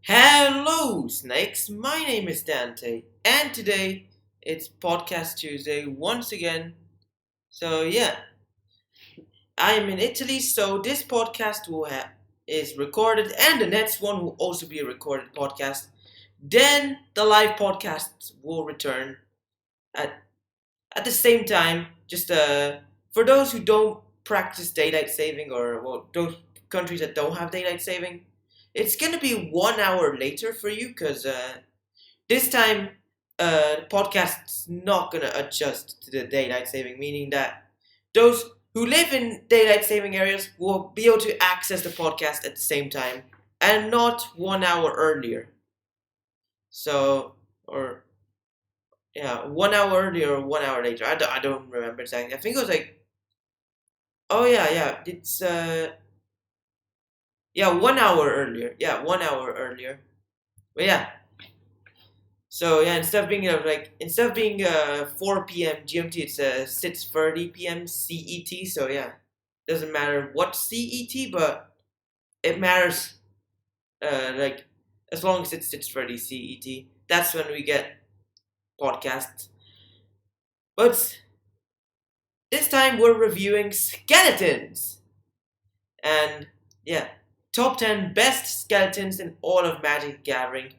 Hello, snakes. My name is Dante, and today it's Podcast Tuesday once again. So yeah, I am in Italy, so this podcast is recorded, and the next one will also be a recorded podcast. Then the live podcast will return at at the same time. Just for those who don't practice daylight saving, or well, those countries that don't have daylight saving, it's gonna be 1 hour later for you because this time the podcast's not gonna adjust to the daylight saving, meaning that those who live in daylight saving areas will be able to access the podcast at the same time and not 1 hour earlier. So, or yeah, 1 hour earlier or 1 hour later. I don't remember exactly. I think it was like, oh yeah, it's yeah, 1 hour earlier. Yeah, 1 hour earlier. But yeah. So yeah, instead of being 4 p.m. GMT, it's 6:30 p.m. CET. So yeah, doesn't matter what CET, but it matters like as long as it's 6:30 CET. That's when we get podcasts. But this time we're reviewing skeletons, and yeah, top 10 best skeletons in all of Magic the Gathering.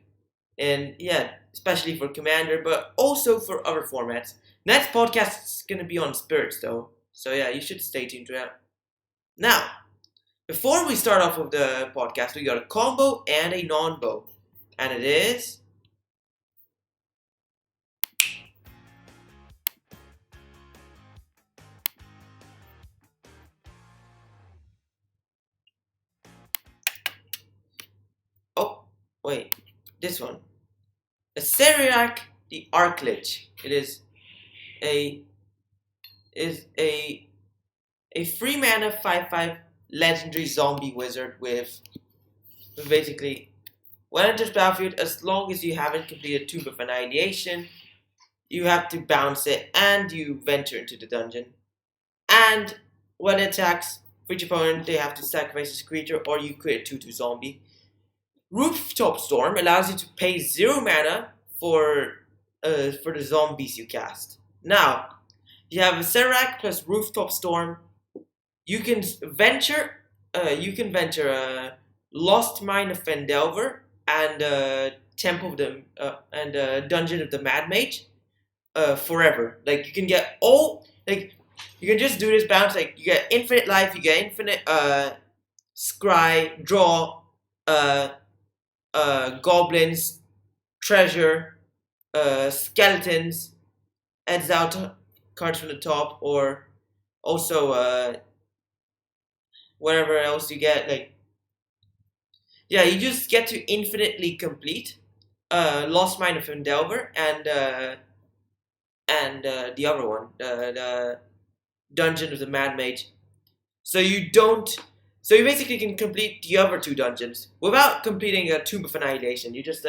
And yeah, especially for Commander, but also for other formats. Next podcast is going to be on Spirits, though. So yeah, you should stay tuned to that. Now, before we start off with the podcast, we got a combo and a non-bow. And it is... Oh, wait. This one. A Ceriac the Arclich. It is a 3 mana 5/5 legendary zombie wizard with basically when it enters battlefield, as long as you haven't completed Tomb of Annihilation, you have to bounce it and you venture into the dungeon. And when it attacks for each opponent, they have to sacrifice this creature or you create a 2/2 zombie. Rooftop Storm allows you to pay 0 mana for the zombies you cast. Now, you have a Serac plus Rooftop Storm. You can venture Lost Mine of Fendelver and Temple of the and Dungeon of the Mad Mage forever. Like you can get all like you can just do this bounce. Like you get infinite life, you get infinite scry, draw, goblins, treasure, skeletons, adds out cards from the top, or also whatever else you get. Like, yeah, you just get to infinitely complete Lost Mine of Endelver and the other one, the Dungeon of the Mad Mage. So you basically can complete the other 2 dungeons without completing a Tomb of Annihilation. You just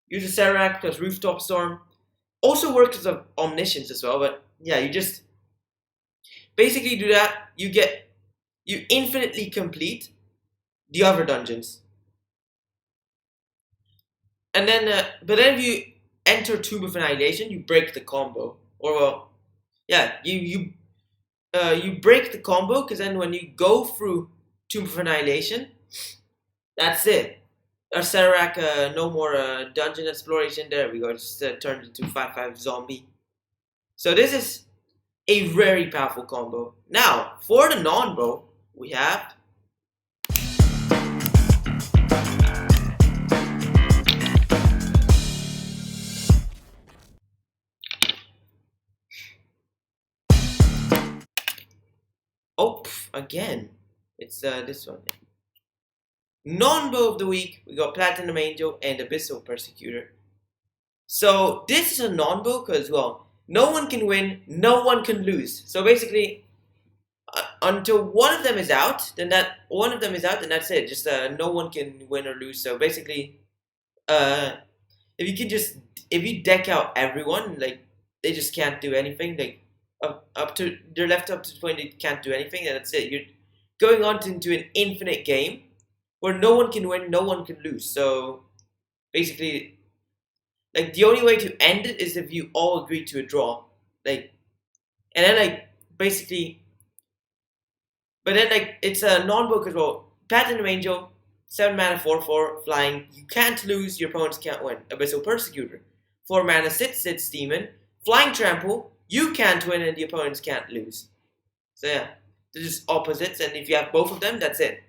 use a Serac plus Rooftop Storm. Also works as Omniscience as well, but yeah, you just basically do that. You infinitely complete the other dungeons. And then, but then if you enter Tomb of Annihilation, you break the combo. Or well, yeah, you break the combo because then when you go through Tomb of Annihilation, that's it. Our Serac, no more dungeon exploration. There we go. Just turned into 5/5 zombie. So this is a very powerful combo. Now, for the non-bow, we have... Oh, again. It's this one. Non-bow of the week, we got Platinum Angel and Abyssal Persecutor. So this is a non-bow because, well, no one can win, no one can lose. So basically, until one of them is out, then that's it. Just no one can win or lose. So basically, uh, if you deck out everyone, like they just can't do anything. Like up to they're left up to the point they can't do anything, and that's it. You're going on into an infinite game where no one can win, no one can lose. So basically, like the only way to end it is if you all agree to a draw. Like, and then like basically, but then like it's a non-book as well. Platinum Angel, 7 mana, 4/4 flying. You can't lose. Your opponents can't win. Abyssal Persecutor, 4 mana, 6/6 demon, flying trample. You can't win and the opponents can't lose. So yeah, they're just opposites, and if you have both of them, that's it.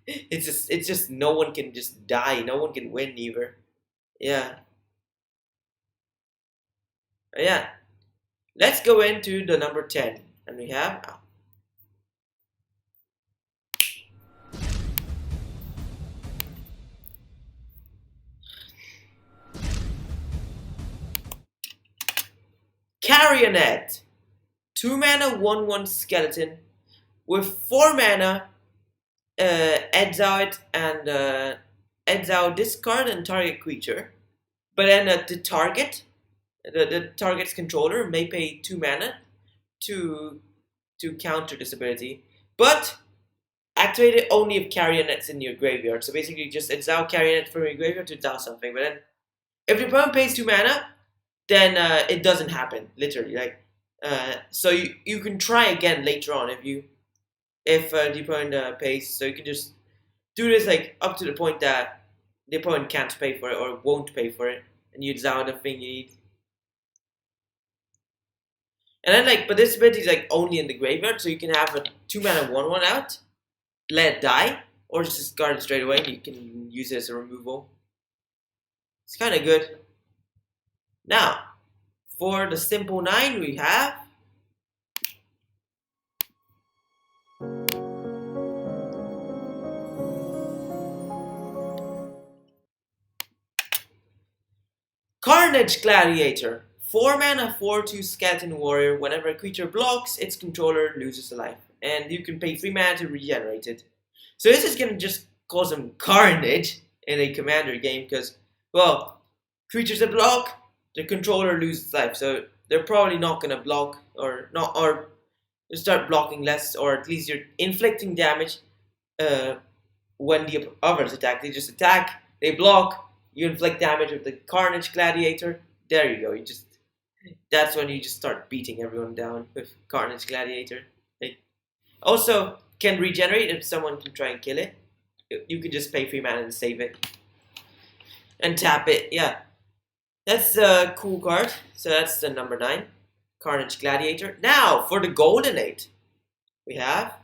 It's just no one can just die. No one can win either. Yeah, yeah. Let's go into the number 10, and we have Carrionette, 2 mana, 1/1 skeleton with 4 mana. Exile it and exile this card and target creature. But then the target's controller may pay 2 mana to counter this ability. But activate it only if Carrionette's in your graveyard. So basically, just exile Carrionette from your graveyard to exile something. But then, if the opponent pays 2 mana, then it doesn't happen. Literally, like so you can try again later on if the opponent pays. So you can just do this like up to the point that the opponent can't pay for it or won't pay for it, and you exile the thing you need. And then like, but this ability is like only in the graveyard, so you can have a 2 mana 1/1 out, let it die, or just discard it straight away. And you can use it as a removal. It's kind of good. Now, for the simple 9, we have Carnage Gladiator, 4 mana, 4/2 skeleton warrior. Whenever a creature blocks, its controller loses a life, and you can pay 3 mana to regenerate it. So this is gonna just cause some carnage in a commander game because, well, creatures that block, the controller loses life. So they're probably not gonna block or start blocking less, or at least you're inflicting damage when the others attack. They just attack, they block. You inflict damage with the Carnage Gladiator. There you go. That's when you just start beating everyone down with Carnage Gladiator. Like, also can regenerate if someone can try and kill it. You can just pay 3 mana and save it and tap it. Yeah, that's a cool card. So that's the number 9, Carnage Gladiator. Now for the golden 8, we have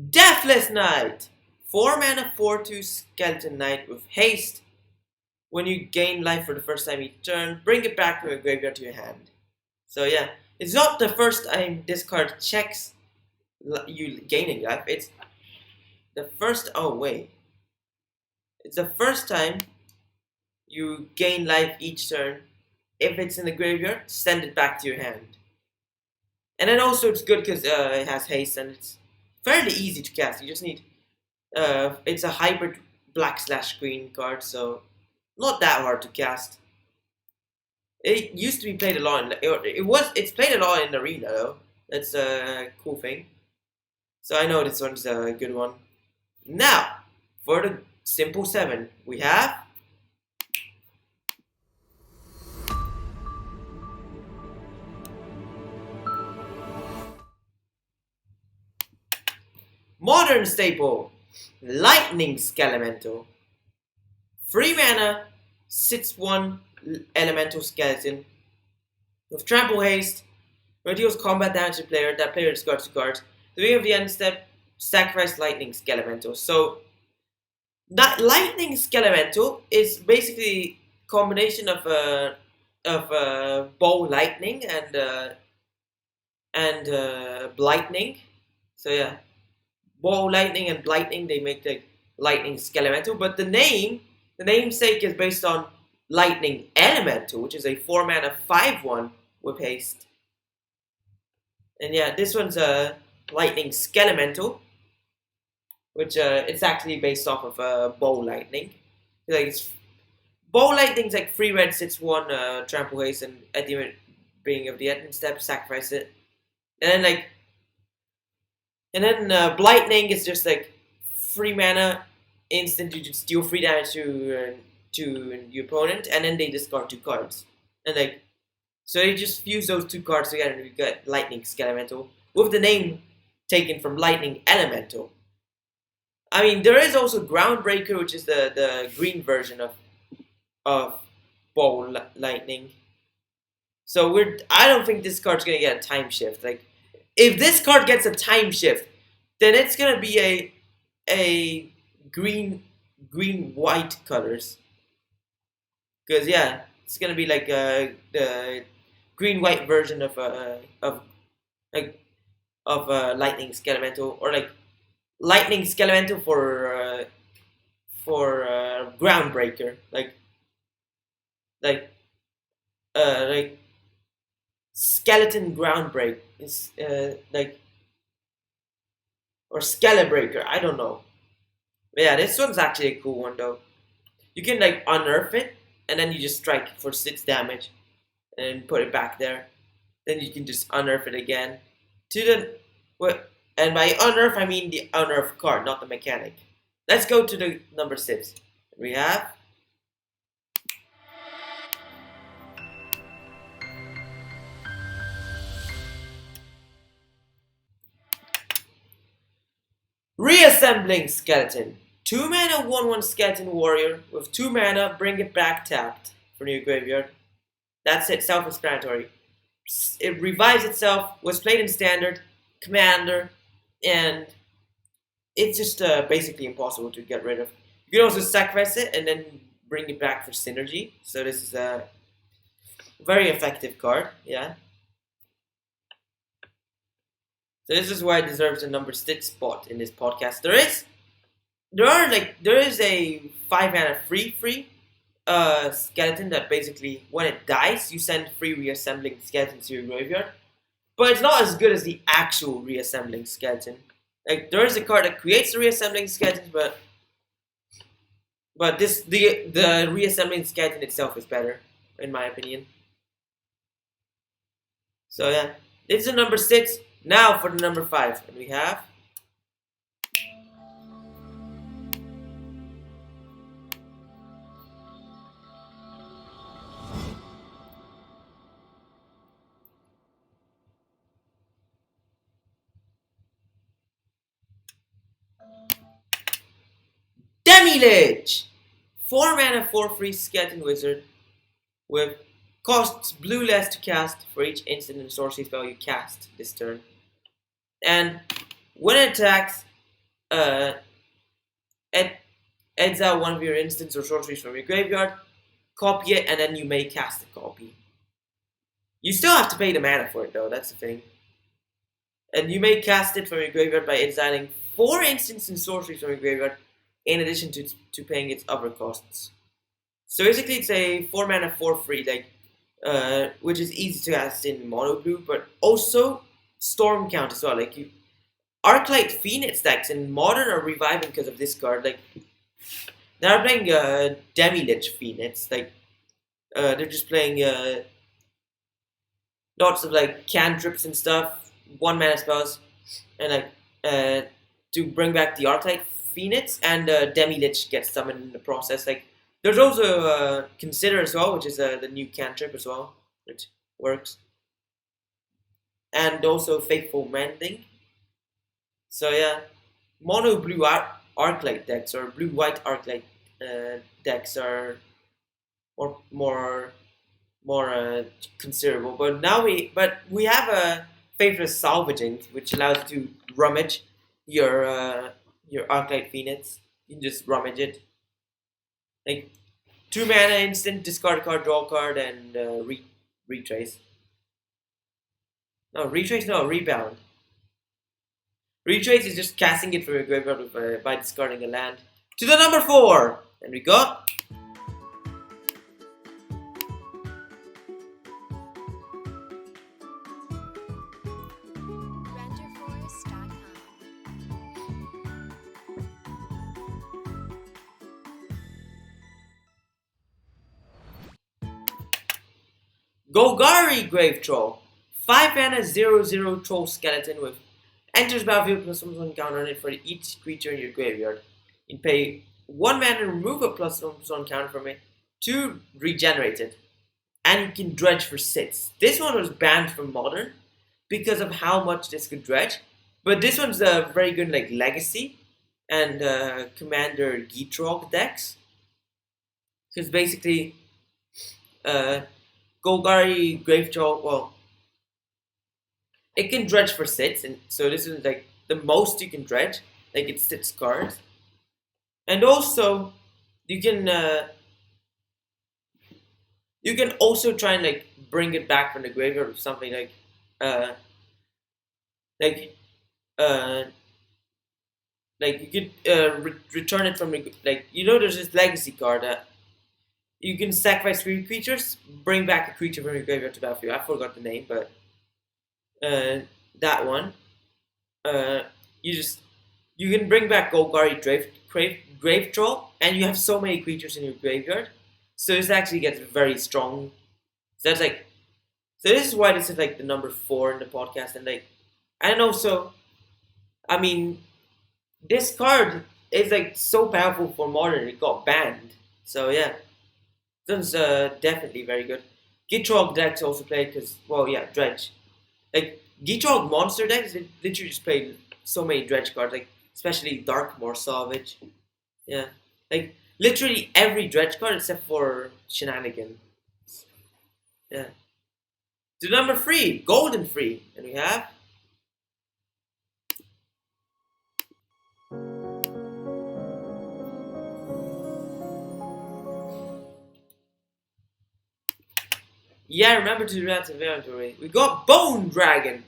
Deathless Knight, 4 mana, 4/2 skeleton knight with haste. When you gain life for the first time each turn, bring it back from your graveyard to your hand. So yeah, it's not the first time this card checks you gaining life. It's the first. Oh wait, it's the first time you gain life each turn. If it's in the graveyard, send it back to your hand. And then also it's good because it has haste and it's fairly easy to cast. You just need it's a hybrid black/green card, so not that hard to cast. It used to be played a lot. It's played a lot in Arena though. That's a cool thing. So I know this one's a good one. Now for the simple 7, we have Modern Staple, Lightning Skelemental. 3 mana, 6/1 elemental skeleton. With trample haste, when it deals combat damage to player, that player discards 2 cards. The beginning of the end step, sacrifice Lightning Skelemental. So that Lightning Skelemental is basically combination of ball lightning and blightning. So yeah, ball lightning and blightning, they make the lightning skelemental. But the namesake is based on lightning elemental, which is a 4-mana 5/1 with haste. And yeah, this one's a lightning skelemental, which it's actually based off of ball lightning. Like ball lightning's like 3 red 6/1 trample haste, and at the beginning of the end step sacrifice it. And then Blightning is just like 3 mana instant. You just deal 3 damage to your opponent, and then they discard 2 cards. And like, so you just fuse those 2 cards together, and you get Lightning Skelemental with the name taken from Lightning Elemental. I mean, there is also Groundbreaker, which is the green version of Ball Lightning. So I don't think this card's gonna get a time shift. Like, if this card gets a time shift, then it's gonna be a green white colors. Because yeah, it's gonna be like the green white version of Lightning Skelemental, or like Lightning Skelemental for Groundbreaker, like Skeleton Groundbreak is or Skelebreaker, I don't know. But yeah, this one's actually a cool one though. You can like unearth it, and then you just strike for 6 damage, and put it back there. Then you can just unearth it again. And by unearth I mean the unearth card, not the mechanic. Let's go to the number 6. We have Reassembling Skeleton. 2 mana 1/1 Skeleton Warrior with 2 mana, bring it back tapped from your graveyard. That's it, self-explanatory. It revives itself, was played in Standard, Commander, and it's just basically impossible to get rid of. You can also sacrifice it and then bring it back for synergy. So this is a very effective card, yeah. So this is why it deserves a number 6 spot in this podcast. There is a 5 mana free skeleton that basically, when it dies, you send 3 reassembling skeletons to your graveyard. But it's not as good as the actual reassembling skeleton. Like, there is a card that creates the reassembling skeleton, but the reassembling skeleton itself is better, in my opinion. So yeah, this is a number 6. Now for the number 5, and we have Demilit! 4 mana 4/3 skeleton wizard with costs blue less to cast for each instant and sorcery spell you cast this turn. And when it attacks, exile one of your instants or sorceries from your graveyard, copy it, and then you may cast a copy. You still have to pay the mana for it though, that's the thing. And you may cast it from your graveyard by exiling 4 instants and sorceries from your graveyard, in addition to paying its other costs. So basically it's a 4 mana 4/3, like, which is easy to cast in mono blue, but also storm count as well. Like, Arclight Phoenix decks in modern are reviving because of this card. Like, they're playing Demilit Phoenix. Like, they're just playing lots of like cantrips and stuff, 1 mana spells, and like to bring back the Arclight Phoenix, and Demilich gets summoned in the process. Like, there's also Consider as well, which is the new cantrip as well, which works. And also Faithful Mending. So yeah, mono blue Arclight decks or blue white Arclight decks are more considerable. But now we have a Faithless Salvaging, which allows you to rummage your Arclight Phoenix. You can just rummage it. Like, 2 mana instant, discard a card, draw a card, and retrace. No, retrace, no, rebound. Retrace is just casting it from your graveyard by discarding a land. To the number 4! And we got Golgari Grave Troll. 5 mana 0/0 troll skeleton with enters battlefield plus +1 counter on it for each creature in your graveyard. You pay 1 mana and remove a +1 counter from it to regenerate it. And you can dredge for 6. This one was banned from Modern because of how much this could dredge. But this one's a very good like Legacy and Commander Gitrog decks. Because basically Golgari Grave Troll, well, it can dredge for 6, and so this is like the most you can dredge, like it's 6 cards. And also, you can also try and like bring it back from the graveyard with something like you could return it from the there's this legacy card that you can sacrifice 3 creatures, bring back a creature from your graveyard to battlefield. I forgot the name, but that one. You can bring back Golgari Grave Troll, and you have so many creatures in your graveyard, so this actually gets very strong. So this is why this is like the number 4 in the podcast, and also, I mean, this card is like so powerful for Modern, it got banned. So yeah, this is definitely very good. Gitrog decks also play because, well, yeah, dredge. Like Gitrog monster decks, they literally just play so many dredge cards, like especially Darkmoor Savage. Yeah, like literally every dredge card except for Shenanigan. Yeah. To number 3, Golden Free, and we have remember to do that in inventory. We got Bone Dragon.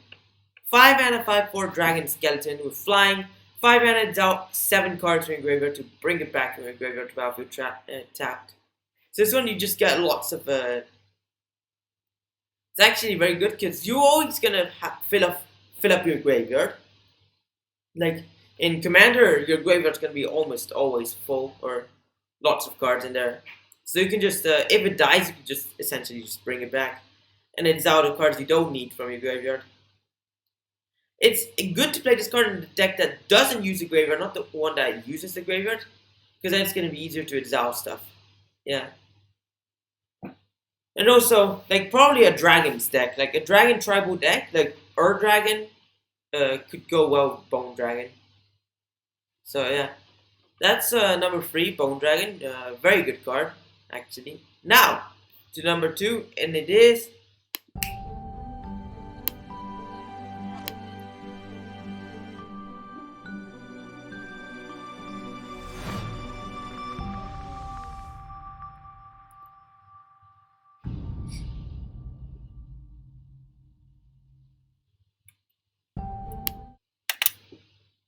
5 mana, 5/4 dragon skeleton with flying. 5 mana, dealt 7 cards from your graveyard to bring it back from your graveyard to battlefield tapped. So this one you just get lots of. It's actually very good because you're always gonna fill up your graveyard. Like in Commander, your graveyard's gonna be almost always full or lots of cards in there. So you can just, if it dies, you can just essentially just bring it back, and it's out of cards you don't need from your graveyard. It's good to play this card in the deck that doesn't use the graveyard, not the one that uses the graveyard, because then it's going to be easier to exile stuff. Yeah. And also, like probably a Dragons deck, like a Dragon tribal deck, like Ur Dragon, could go well with Bone Dragon. So yeah, that's number 3, Bone Dragon, very good card actually. Now to number 2, and it is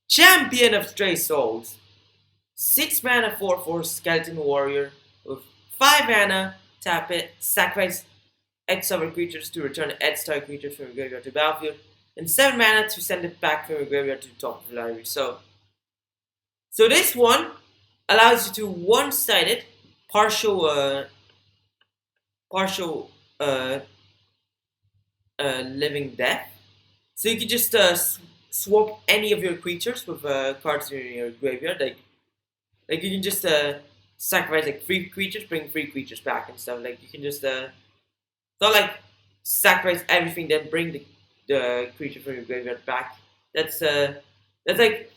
Champion of Stray Souls. 6 mana 4/4 skeleton warrior with 5 mana, tap it, sacrifice X other creatures to return X type creatures from your graveyard to battlefield, and 7 mana to send it back from your graveyard to the top of the library. So this one allows you to one-sided partial living death. So you can just swap any of your creatures with cards in your graveyard. Like you can just sacrifice like 3 creatures, bring 3 creatures back and stuff. Like you can just not like sacrifice everything, then bring the creature from your graveyard back. That's like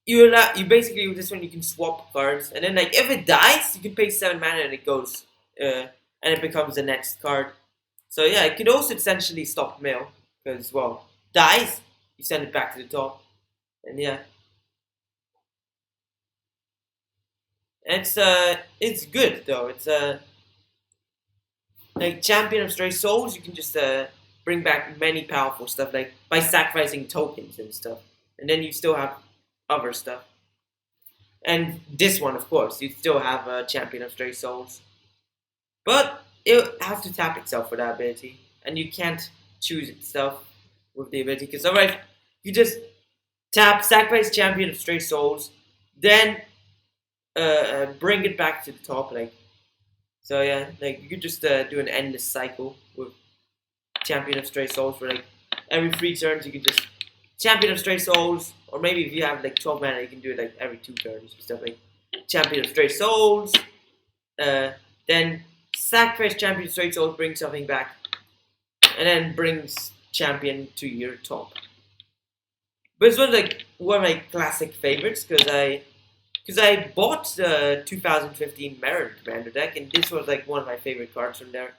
you basically with this one you can swap cards, and then like if it dies, you can pay 7 mana and it goes and it becomes the next card. So yeah, it could also essentially stop mill because well dies, you send it back to the top, and yeah. It's good though. It's like Champion of Stray Souls. You can just bring back many powerful stuff like by sacrificing tokens and stuff, and then you still have other stuff. And this one, of course, you still have Champion of Stray Souls, but it have to tap itself for that ability, and you can't choose itself with the ability because otherwise you just tap sacrifice Champion of Stray Souls, then bring it back to the top. Like so, yeah, like you could just do an endless cycle with Champion of Stray Souls for like every 3 turns. You can just Champion of Stray Souls, or maybe if you have like 12 mana, you can do it like every 2 turns. Stuff like Champion of Stray Souls, then sacrifice Champion of Stray Souls, bring something back, and then brings Champion to your top. But it's one of my classic favorites because I bought the 2015 Merit Commander deck, and this was like one of my favorite cards from there.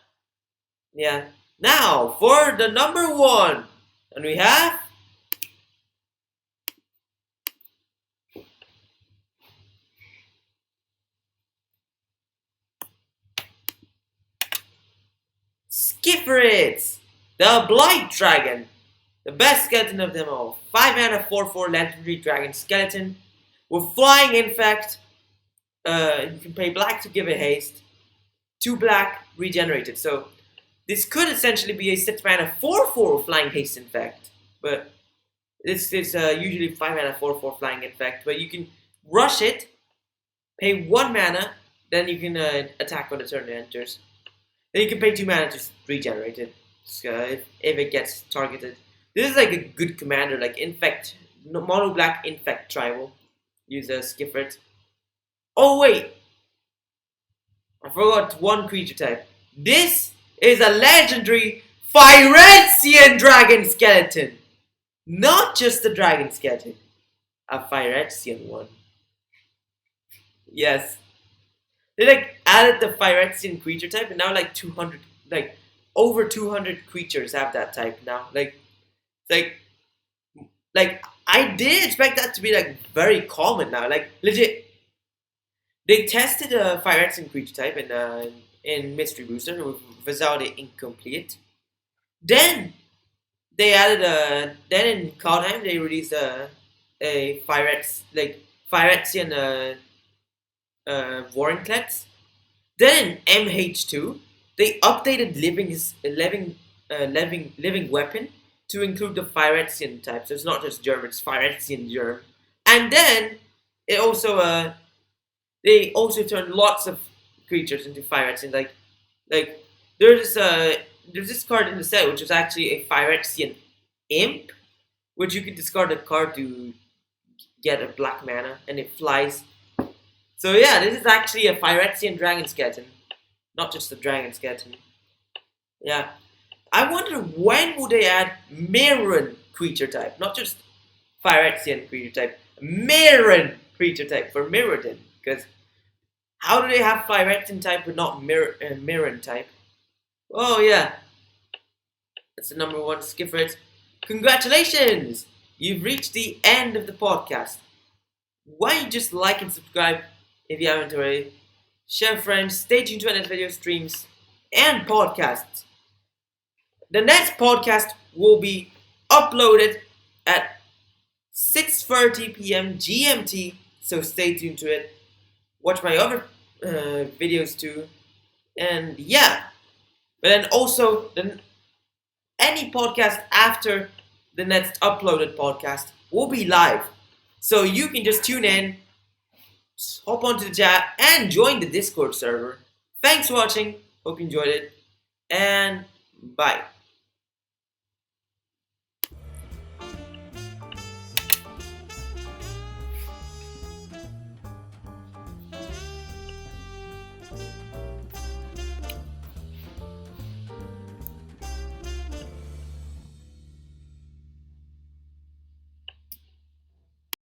Yeah. Now for the number 1, and we have Skipperit, the Blight Dragon, the best skeleton of them all. 5 mana 4/4 legendary dragon skeleton with flying infect. You can pay black to give it haste. 2 black regenerated. So this could essentially be a 6 mana 4/4 flying haste infect, but this is usually 5 mana 4/4 flying infect. But you can rush it, pay 1 mana, then you can attack on the turn it enters. Then you can pay 2 mana to regenerate it if it gets targeted. This is like a good commander, like infect, mono black infect tribal. Use a Skipperit. Oh wait, I forgot one creature type. This is a legendary Phyrexian dragon skeleton. Not just a dragon skeleton, a Phyrexian one. Yes. They like added the Phyrexian creature type, and now like 200, like over 200 creatures have that type now. Like I did expect that to be like very common now. Like legit, they tested a Phyrexian creature type in Mystery Booster without it incomplete. Then they added then in Kaldheim they released a Phyrexian Warrenclets. Then in MH2 they updated living weapon to include the Phyrexian type. So it's not just Germ, it's Phyrexian Germ. And then it also they also turned lots of creatures into Phyrexian. Like there's this card in the set which was actually a Phyrexian Imp, which you could discard a card to get a black mana and it flies. So yeah, this is actually a Phyrexian dragon skeleton, not just a dragon skeleton. Yeah. I wonder when would they add Mirren creature type, not just Phyrexian creature type, Mirren creature type for Mirrodin. Because how do they have Phyrexian type but not Mirren type? Oh yeah, that's the number 1 Skipperit. Congratulations! You've reached the end of the podcast. Why don't you just like and subscribe if you haven't already? Share friends, stay tuned to our next video streams and podcasts. The next podcast will be uploaded at 6:30 p.m. GMT, so stay tuned to it. Watch my other videos too, and yeah. But then also, any podcast after the next uploaded podcast will be live, so you can just tune in, hop onto the chat, and join the Discord server. Thanks for watching. Hope you enjoyed it, and bye.